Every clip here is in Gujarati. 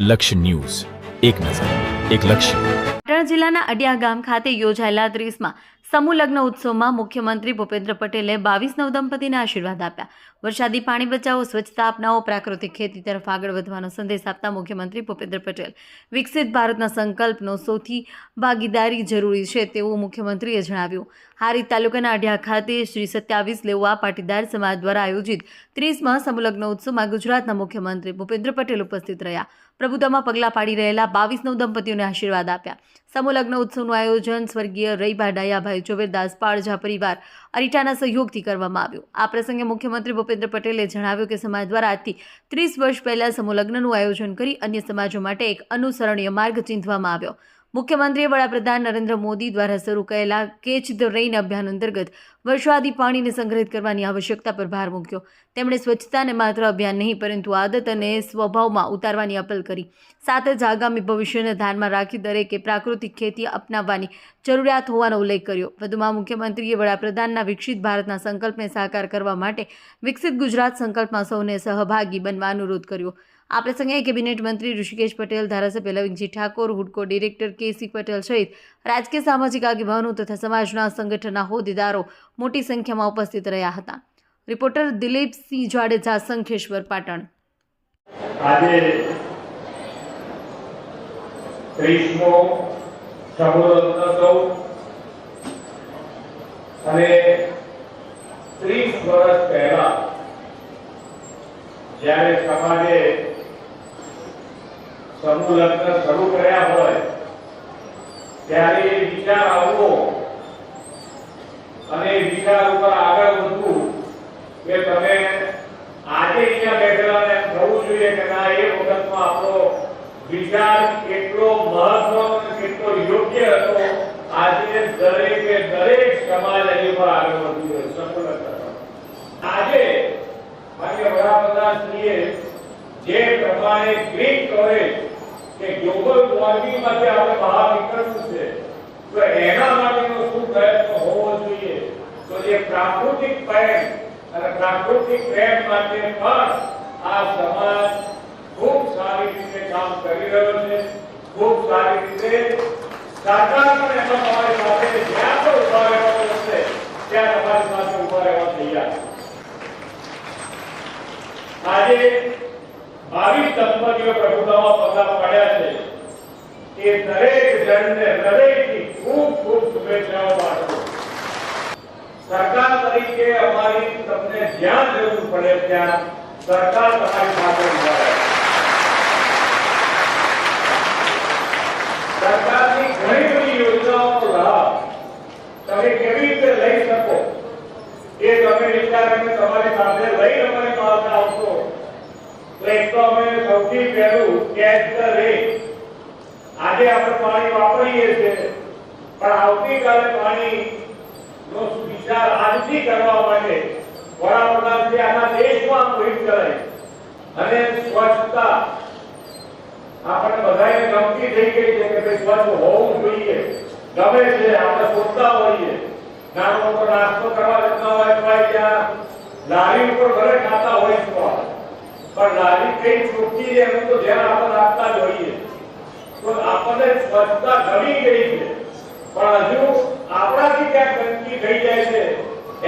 લક્ષ્ય ન્યૂઝ, એક નજર, એક લક્ષ્ય. પાટણ જિલ્લાના અડિયા ગામ ખાતે યોજાયેલા 30મા સમૂહ લગ્ન ઉત્સવમાં મુખ્યમંત્રી ભૂપેન્દ્ર પટેલે 22 નવદંપતીને આશીર્વાદ આપ્યા. વરસાદી પાણી બચાવો, સ્વચ્છતા અપનાવો, પ્રાકૃતિક ખેતી તરફ આગળ વધવાનો સંદેશ આપતા મુખ્યમંત્રી ભૂપેન્દ્ર પટેલ વિકસિત ભારતના સંકલ્પનો સૌથી ભાગીદારી જરૂરી છે તેવું મુખ્યમંત્રીએ જણાવ્યું. હારીજ તાલુકાના અડિયા ખાતે શ્રી 27 લેવા પાટીદાર સમાજ દ્વારા આયોજિત 30મા સમૂહ લગ્ન ઉત્સવમાં ગુજરાતના મુખ્યમંત્રી ભૂપેન્દ્ર પટેલ ઉપસ્થિત રહ્યા. પ્રભુતામાં પગલાં પાડી રહેલા 22 નવદંપતીઓને આશીર્વાદ આપ્યા. સમૂહ લગ્ન ઉત્સવનું આયોજન સ્વર્ગીય રઈબા ડાયાભાઈ ઝવેરદાસ પાળજા પરિવાર અરીટાના સહયોગથી કરવામાં આવ્યું. આ પ્રસંગે મુખ્યમંત્રી ભૂપેન્દ્ર પટેલે જણાવ્યું કે સમાજ દ્વારા આજથી 30 વર્ષ પહેલા સમૂહ લગ્નનું આયોજન કરી અન્ય સમાજો માટે એક અનુસરણીય માર્ગ ચીંધવામાં આવ્યો. મુખ્યમંત્રીએ વડાપ્રધાન નરેન્દ્ર મોદી દ્વારા શરૂ કરેલા કેચ ધ રેઇન અભિયાન અંતર્ગત વરસાદી પાણીને સંગ્રહિત કરવાની આવશ્યકતા પર ભાર મૂક્યો. તેમણે સ્વચ્છતાને માત્ર અભિયાન નહીં પરંતુ આદત અને સ્વભાવમાં ઉતારવાની અપીલ કરી. સાથે જ આગામી ભવિષ્યને ધ્યાનમાં રાખી દરેકે પ્રાકૃતિક ખેતી અપનાવવાની જરૂરિયાત હોવાનો ઉલ્લેખ કર્યો. વધુમાં મુખ્યમંત્રીએ વડાપ્રધાનના વિકસિત ભારતના સંકલ્પને સાકાર કરવા માટે વિકસિત ગુજરાત સંકલ્પમાં સૌને સહભાગી બનવા અનુરોધ કર્યો. આ પ્રસંગે કેબિનેટ મંત્રી ઋષિકેશ પટેલ, ધારાસભ્ય લવિંગજી ઠાકોર, હુડકો ડિરેક્ટર કે.સી. પટેલ સહિત રાજકીય સામાજિક આગેવાનો તથા સમાજના સંગઠનના હોદ્દેદારો મોટી સંખ્યામાં ઉપસ્થિત રહ્યા હતા. રિપોર્ટર દિલીપસિંહ જાડેજા, શંખેશ્વર, પાટણ. આજે 30મો સમૂહ લગ્ન અને 30 વર્ષ પહેલા જ્યારે સમાજે સમૂહ લગ્ન શરૂ કર્યા હોય ત્યારે વિચાર આવવો અને વિચાર ઉપર આગળ વધવું કે તમે આજે અહીંયા બેઠેલાને થવું જોઈએ કે ના એ વખતમાં આપણો વિચાર કેટલો મહત્વનો અને કેટલો યોગ્ય હતો. આજે દરેક સમાજ એની પર આગળ વધવું જોઈએ. સમૂહ લગ્ન આજે માન્ય વડાપ્રધાનશ્રીએ જે પ્રમાણે ગ્રીન કવરેજ કે ગ્લોબલ વોર્મિંગમાંથી આપણે બહાર નીકળવું છે તો એના માટેનો શું પ્રયત્ન હોવો જોઈએ. તો જે પ્રાકૃતિક પેન અને પ્રાકૃતિક પેન માટે પણ આ સમાજ ખૂબ સારી રીતે કામ કરી રહ્યો છે. ખૂબ સારી રીતે સરકાર પણ એમાં તમારી સાથે જ્યાં પણ ઉભા રહેવાનું છે ત્યાં તમારી સાથે ઉભા રહેવા તૈયાર છે. આજે 22 દંપતીઓ પ્રભુતામાં પગલાં પાડ્યા છે. એ દરેક જણને હૃદયથી ખૂબ ખૂબ શુભેચ્છાઓ પાઠવું. સરકાર તરીકે અમારી તમને જ્યાં જરૂર પડે ત્યાં સરકાર તમારી સાથે ઉભા રહે. સરકારની ઘણી બધી યોજનાઓનો લાભ તમે કેવી રીતે લઈ શકો એ તમે વિચારીને તમારી સાથે લઈ અમારી પાસે આવશો તો એક તો અમે સૌથી પહેલું કેચ ધ રેઇન. આજે આપણે પાણી વાપરીએ છીએ પણ આવતીકાલે પાણીનો વિચાર આજથી કરવા માટે વડાપ્રધાનશ્રી આખા દેશમાં મુહિમ ચલાવી અને સ્વચ્છતા આપણે બધાને ગમતી થઈ ગઈ છે કે ભાઈ સ્વચ્છ હોવું જોઈએ. ગમે છે આપણે શોધતા હોઈએ. નાનો મોટો નાસ્તો કરવા જતા હોય તો ત્યાં લારી ઉપર ઘરે ખાતા હોય તો પણ લારી કઈ ચોખ્ખી છે એનું તો ધ્યાન આપણે રાખતા જ હોઈએ. તો આપણને સ્વચ્છતા ગમી ગઈ છે પણ હજુ આપણાથી ક્યાંક ગંદકી થઈ જાય છે,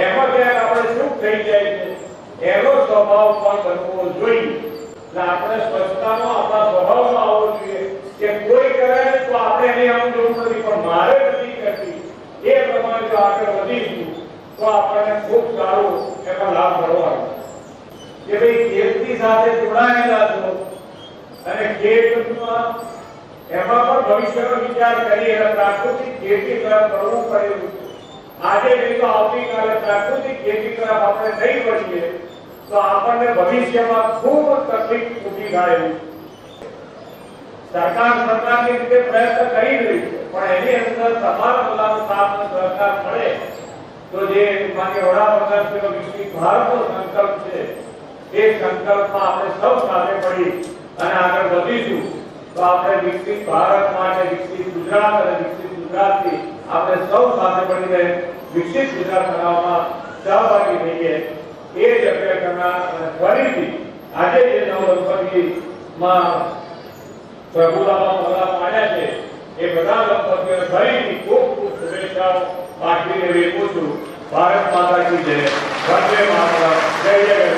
એમાં ક્યાંક આપણે શું થઈ જાય છે એનો સ્વભાવ પણ બનવો જોઈએ. એટલે આપણે સ્વચ્છતાનો આપણા સ્વભાવમાં આવવો જોઈએ કે કોઈ કરે તો આપણે એની આમ જોવું નથી પણ મારે નથી કરતી એ પ્રમાણે જો આગળ વધીશું તો આપણને ખૂબ સારું એનો લાભ મળવાનો કે ભાઈ ખેતી સાથે જોડાયેલા છો અને ખેતમાં એમાં પણ ભવિષ્યનો વિચાર કરી અને પ્રાકૃતિક ખેતી તરફ વળવું પડેલું. આજે નહીં તો આવતીકાલે પ્રાકૃતિક ખેતી તરફ આપણે નહીં વળીએ તો આપણને ભવિષ્યમાં ખૂબ તકલીફ ઊભી થાય. સરકાર સરકારની રીતે પ્રયત્ન કરી રહી છે પણ એની અંદર તમારા બધાનો સાથ અને સહકાર મળે તો જે માન્ય વડાપ્રધાનશ્રીનો વિકસિત ભારતનો સંકલ્પ છે એ સંકલ્પમાં આપણે સૌ સાથે પડી અને આગળ વધીશું તો આપણે વિકસિત ભારત માટે વિકસિત ગુજરાત અને વિકસિત ગુજરાતથી આપણે સૌ સાથે મળીને વિકસિત ગુજરાત બનાવવામાં સહભાગી થઈએ. એ જ અભ્યર્થના ફરીથી આજે જે નવદંપતીમાં પ્રભુતામાં પગલાં પાડ્યા છે એ બધા દંપતીઓને ફરીથી ખૂબ ખૂબ શુભેચ્છાઓ પાઠવીને વિરમું છું. ભારત માતા કી જય. વંદે માતરમ. જય જય